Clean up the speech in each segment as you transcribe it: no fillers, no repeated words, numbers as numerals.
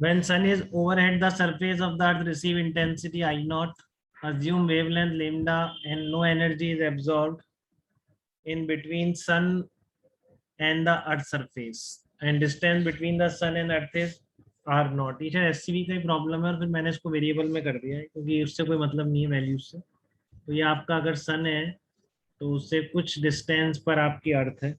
When sun is overhead, the surface of the earth receive intensity I naught. Assume wavelength lambda and no energy is absorbed in between sun and the earth surface. And distance between the sun and earth is r naught. ये शायद SCV का ही problem है और फिर मैंने इसको variable में कर दिया है क्योंकि उससे कोई मतलब नहीं है वैल्यूज से। तो ये आपका अगर सन है तो उससे कुछ डिस्टेंस पर आपकी अर्थ है,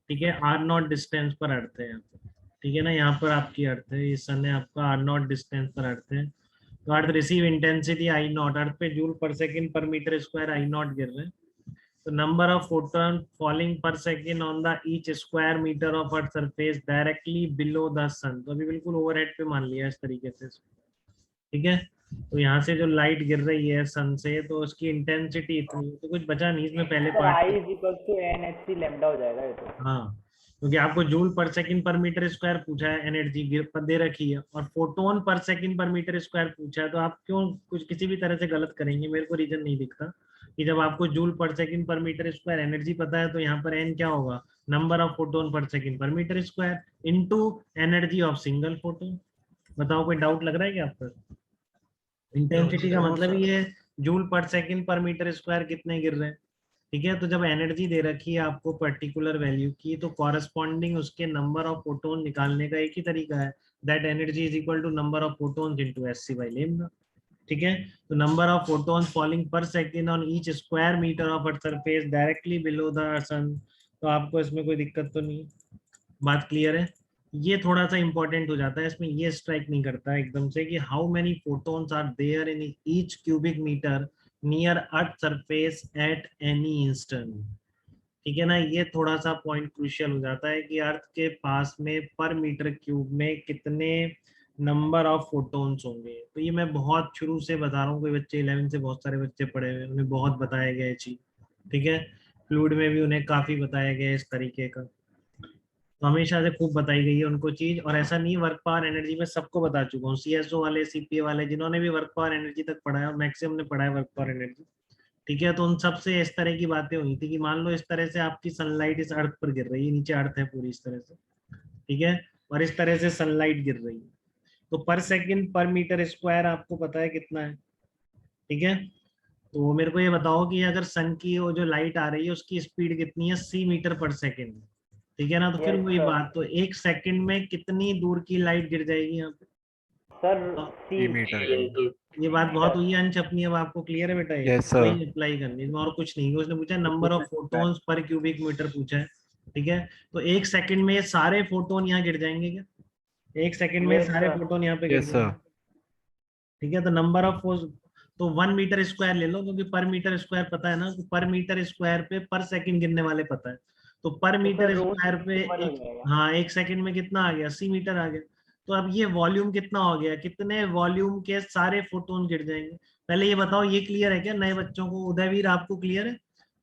ठीक है, आर नॉट डिस्टेंस पर अर्थ है यहाँ पे, ठीक है ना, यहाँ पर आपकी अर्थ है, ये सन है आपका, आर नॉट डिस्टेंस पर अर्थ है। तो अर्थ रिसीव इंटेंसिटी आई नॉट, अर्थ पे जूल पर second per metre square I not गिर रहे हैं। तो number of photon falling per second on the each square metre of earth surface directly below the sun. तो अभी बिल्कुल ओवरहेड पे मान लिया इस तरीके से, ठीक है। तो यहाँ से जो लाइट गिर रही है सन से तो उसकी इंटेंसिटी इतनी है, तो कुछ बचा नहीं इसमें पहले sir part. I is equal to N H C lambda हो जाएगा ये तो। हाँ, क्योंकि आपको जूल पर सेकंड पर मीटर स्क्वायर पूछा है, एनर्जी दे रखी है, और photon per second per metre square पूछा है, तो आप क्यों कुछ किसी भी तरह से गलत करेंगे, मेरे को रीजन नहीं दिखता कि जब आपको जूल पर second per metre square energy पता है तो यहाँ पर एन क्या होगा, number of photon per second per metre square into energy of single photon. बताओ कोई डाउट लग रहा है क्या आपको? इंटेंसिटी का मतलब ही है जूल पर सेकंड पर मीटर स्क्वायर कितने गिर रहे हैं, ठीक है। तो जब एनर्जी दे रखी है आपको पर्टिकुलर वैल्यू की, तो कॉरेस्पॉन्डिंग उसके नंबर ऑफ फोटोन निकालने का एक ही तरीका है, that energy is equal to number of photons into S C by lambda, ठीक है। तो number of photons falling per second on each square metre of earth surface directly below the sun. तो आपको इसमें कोई दिक्कत तो नहीं, बात क्लियर है। ये थोड़ा सा इंपॉर्टेंट हो जाता है इसमें, ये स्ट्राइक नहीं करता है एकदम से कि how many photons are there in each cubic metre near earth surface at any instant, ठीक है ना। ये थोड़ा सा पॉइंट क्रूशियल हो जाता है कि अर्थ के पास में पर मीटर क्यूब में कितने नंबर ऑफ फोटोन्स होंगे। तो ये मैं बहुत शुरू से बता रहा हूँ, कोई बच्चे 11 से बहुत सारे बच्चे पढ़े हुए, उन्हें बहुत बताया गया है चीज, ठीक है। फ्लूइड में भी उन्हें काफी बताया गया है इस तरीके का, तो हमेशा से खूब बताई गई है उनको चीज। और ऐसा नहीं वर्क पावर एनर्जी में सबको बता चुका हूँ, सीएसओ वाले सीपीए वाले जिन्होंने भी वर्क पावर एनर्जी तक पढ़ा है, और मैक्सिमम ने पढ़ा है वर्क पावर एनर्जी, ठीक है। तो उन सबसे इस तरह की बातें हुई थी कि मान लो इस तरह से आपकी सनलाइट इस अर्थ पर गिर रही है, नीचे अर्थ है पूरी इस तरह से, ठीक है, और इस तरह से सनलाइट गिर रही है, तो पर सेकंड पर मीटर स्क्वायर आपको पता है कितना है, ठीक है। तो मेरे को ये बताओ कि अगर सन की वो जो लाइट आ रही है उसकी स्पीड कितनी है, सी मीटर पर सेकंड, ठीक है ना। तो फिर यस वही सर। बात, तो एक सेकंड में कितनी दूर की लाइट गिर जाएगी यहाँ पे? सर तो सी ई मीटर की। ये बात बहुत हुई है अनछ अपनी, अब आपको क्लियर है बेटा, ये यस सर। वही अप्लाई करनी है, इसमें और कुछ नहीं है। उसने पूछा number of photons per cubic metre पूछा है, ठीक है। तो एक सेकंड में ये सारे फोटोन यहाँ गिर जाएंगे क्या? एक सेकंड में यस सारे सर। फोटोन यहाँ पे गिर यस सर। जाएंगे, ठीक है। तो नंबर ऑफ, तो 1 मीटर स्क्वायर ले लो, क्योंकि पर मीटर स्क्वायर पता है ना, तो पर मीटर स्क्वायर पे पर सेकंड गिरने वाले पता है, तो पर तो सर मीटर रो स्क्वायर पे वन हो एक, जाएगा। हाँ, एक सेकंड में कितना आ गया, 80 मीटर आ गया। तो अब ये वॉल्यूम कितना हो गया, कितने वॉल्यूम के सारे फोटोन गिर जाएंगे? पहले ये बताओ, ये क्लियर है क्या नए बच्चों को? उदयवीर आपको क्लियर है?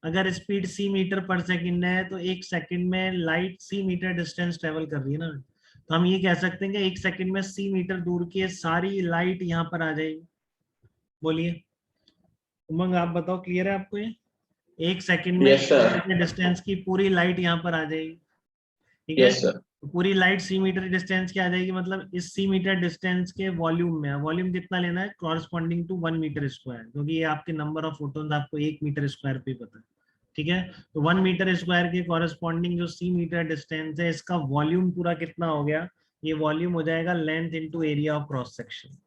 अगर स्पीड सी मीटर पर सेकंड है तो एक सेकंड में लाइट सी मीटर डिस्टेंस ट्रेवल कर रही है ना, तो हम ये कह सकते हैं कि एक सेकंड में सी मीटर दूर की सारी लाइट यहाँ पर आ जाएगी। बोलिए उमंग, आप बताओ, क्लियर है आपको ये? एक सेकंड में यस सी सर। मीटर डिस्टेंस की पूरी लाइट यहाँ पर आ जाएगी, ठीक है। Yes sir. तो पूरी लाइट सी मीटर डिस्टेंस की आ जाएगी, मतलब इस सी मीटर डिस्टेंस के वॉल्यूम में, वॉल्यूम कितना लेना है, कॉरस्पॉन्डिंग टू 1 मीटर स्क्वायर, क्योंकि ये आपके नंबर ऑफ फोटोन्स आपको 1 मीटर स्क्वायर पे पता है, ठीक है। तो 1 मीटर स्क्वायर के कॉरस्पॉन्डिंग जो सी मीटर डिस्टेंस है, इसका वॉल्यूम पूरा कितना हो गया, ये वॉल्यूम हो जाएगा length into area of cross section,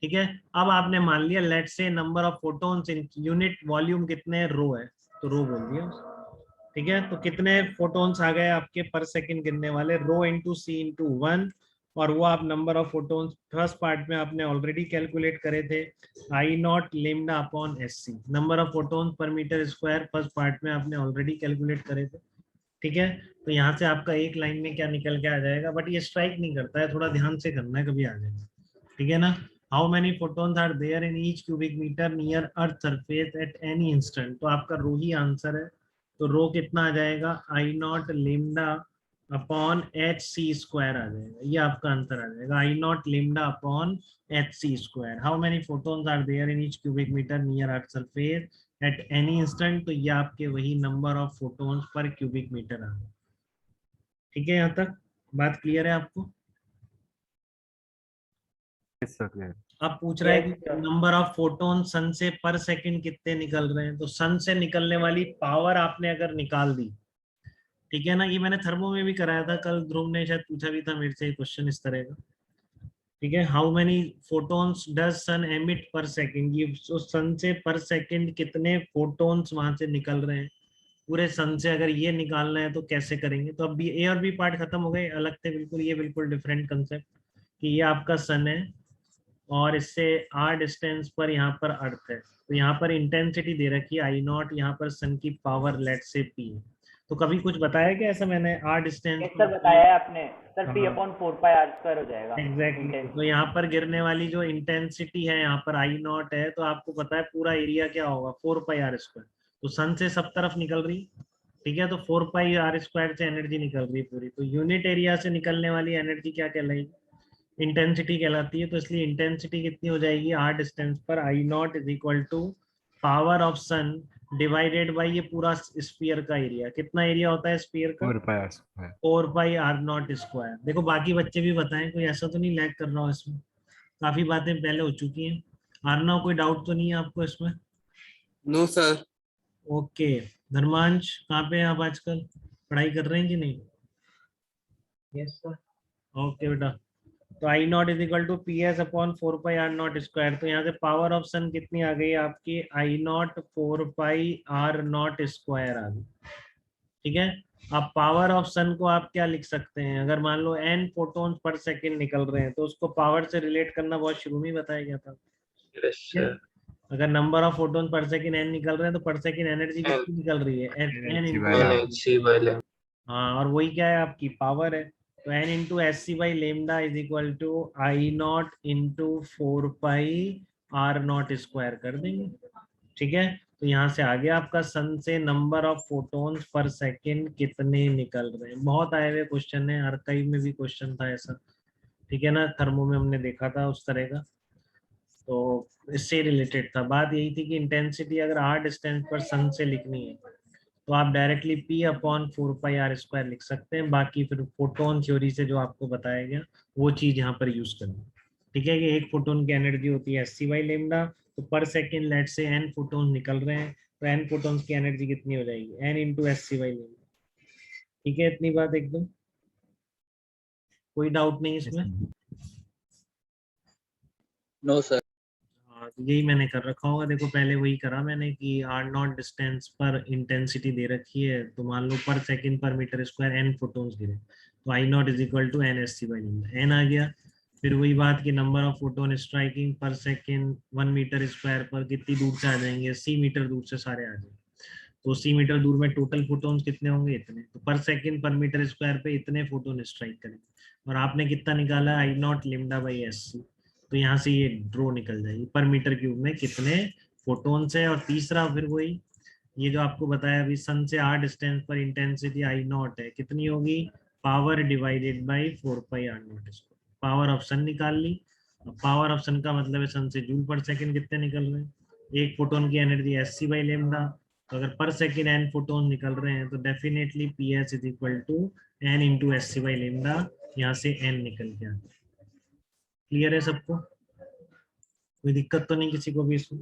ठीक है। अब आपने मान लिया लेट से number of photons in unit volume कितने, रो है, तो रो बोल दिया, ठीक है। तो कितने फोटोन्स आ गए आपके पर सेकंड गिरने वाले, रो इंटू सी इंटू 1, और वो आप number of photons first part में आपने ऑलरेडी कैलकुलेट करे थे, I naught lambda upon S C, number of photons per metre square first part में आपने ऑलरेडी कैलकुलेट करे थे, ठीक है। तो यहाँ से आपका एक लाइन में क्या निकल के आ जाएगा, बट ये स्ट्राइक नहीं करता है, थोड़ा ध्यान से करना है, कभी आ जाएगा, ठीक है ना। How many photons are there in each cubic metre near earth surface at any instant, तो आपका रो ही आंसर है। तो रो कितना आ जाएगा, I naught lambda upon H C square आ जाएगा, ये आपका आंसर आ जाएगा, I naught lambda upon H C square. How many photons are there in each cubic metre near earth surface at any instant, तो ये आपके वही number of photons per cubic metre आ गए, ठीक है। यहाँ तक बात क्लियर है आपको? Yes, sir, clear. अब पूछ रहा है Yes, कि sir. नंबर ऑफ फोटोन सन से पर सेकंड कितने निकल रहे हैं, तो सन से निकलने वाली पावर आपने अगर निकाल दी, ठीक है ना, ये मैंने थर्मो में भी कराया था कल, ध्रुव ने शायद पूछा भी था मेरे से क्वेश्चन इस तरह का, ठीक है। How many photons does sun emit per second, ये तो सन से पर सेकंड कितने फोटोन्स वहां से निकल रहे हैं पूरे सन से, अगर ये निकालना है तो कैसे करेंगे। तो अब ए और बी पार्ट खत्म हो गए, अलग थे बिल्कुल, ये बिल्कुल डिफरेंट कंसेप्ट कि ये आपका सन है और इससे आर डिस्टेंस पर यहाँ पर अर्थ है, तो यहाँ पर इंटेंसिटी दे रखी है आई नॉट, यहाँ पर सन की पावर लेट से पी। तो कभी कुछ बताया क्या ऐसा मैंने आर डिस्टेंस Yes, sir, बताया है आपने सर, P हाँ अपॉन 4 pi r² हो जाएगा एग्जैक्टली तो इंटेंसिटी। यहाँ पर गिरने वाली जो इंटेंसिटी है यहाँ पर आई नॉट है, तो आपको पता है पूरा एरिया क्या होगा 4 pi r², तो सन से सब तरफ निकल रही, ठीक है, तो 4 pi r² से एनर्जी निकल रही है पूरी, तो यूनिट एरिया से निकलने वाली एनर्जी क्या कहलाएगी, इंटेंसिटी कहलाती है। तो इसलिए इंटेंसिटी कितनी हो जाएगी आर डिस्टेंस पर, I naught is equal to power of sun divided by ये पूरा स्फीयर का एरिया, कितना एरिया होता है स्फीयर का 4 pi r square. 4 pi r0²। देखो बाकी बच्चे भी बताएं, कोई ऐसा तो नहीं लैग कर रहा हो इसमें, काफी बातें पहले हो चुकी हैं। आरना कोई डाउट तो नहीं है आपको इसमें? No sir. ओके, धर्मांश कहाँ पे हैं आप आजकल, पढ़ाई कर रहे हैं कि नहीं? Yes sir. ओके बेटा, तो I naught is equal to P S upon 4 pi r0²। तो यहाँ से पावर ऑफ सन कितनी आ गई आपकी, आई नॉट 4 pi r0² आ गई, ठीक है। अब पावर ऑफ सन को आप क्या लिख सकते हैं, अगर मान लो n फोटोन पर सेकंड निकल रहे हैं तो उसको पावर से रिलेट करना बहुत शुरू में ही बताया गया था। Yes sir. अगर number of photon per second n निकल रहे हैं तो पर सेकंड एनर्जी कितनी निकल रही है, n NHC into by lambda. NHC by lambda. हाँ, और वही क्या है आपकी पावर है, तो n into S C by lambda is equal to I naught into 4 pi r0² कर देंगे, ठीक है। तो यहाँ से आगे आपका सन से नंबर ऑफ फोटोन्स पर सेकंड कितने निकल रहे हैं, बहुत आए हुए क्वेश्चन है, आर्काइव में भी क्वेश्चन था ऐसा, ठीक है ना, थर्मो में हमने देखा था उस तरह का, तो इससे रिलेटेड था। बात यही थी कि इंटेंसिटी अगर आर डिस्टेंस पर सन से लिखनी है तो आप directly P upon 4 pi r² लिख सकते हैं, बाकी फिर फोटोन थ्योरी से जो आपको बताया गया वो चीज यहाँ पर यूज करनी, ठीक है, कि एक फोटोन की एनर्जी होती है SC बाई लेमडा, तो पर सेकेंड लेट से n फोटोन निकल रहे हैं, तो n फोटोन्स की एनर्जी कितनी हो जाएगी, n into SC by lambda, ठीक है, इतनी बात एकदम, कोई डाउट नहीं Yes, इसमें? sir. No sir. हाँ, तो यही मैंने कर रखा होगा, देखो पहले वही करा मैंने कि आर नॉट डिस्टेंस पर इंटेंसिटी दे रखी है, तो मान लो पर second per metre square n photons गिरे, तो I naught is equal to n SC by lambda, n आ गया। फिर वही बात कि number of photon striking per second 1 metre square पर कितनी दूर से आ जाएंगे, c मीटर दूर से सारे आ जाएंगे, तो c मीटर दूर में टोटल फोटोन्स कितने होंगे, इतने, तो पर सेकंड पर मीटर स्क्वायर पे इतने फोटोन स्ट्राइक करेंगे, और आपने कितना निकाला आई नॉट लेमडा बाई SC, तो यहाँ से ये ड्रो निकल जाएगी पर मीटर क्यूब में कितने फोटोन्स है। और तीसरा फिर वही ये जो आपको बताया अभी, सन से आर डिस्टेंस पर इंटेंसिटी आई नॉट है, कितनी होगी, power divided by 4 pi r0², power of sun निकाल ली। पावर ऑफ सन का मतलब है सन से जूल पर सेकंड कितने निकल रहे हैं, एक फोटोन की एनर्जी SC बाई लेमडा, तो अगर पर सेकंड n फोटोन निकल रहे हैं तो definitely PS is equal to n into SC by lambda, यहाँ से n निकल के आता है। क्लियर है सबको, कोई दिक्कत तो नहीं किसी को भी इसमें?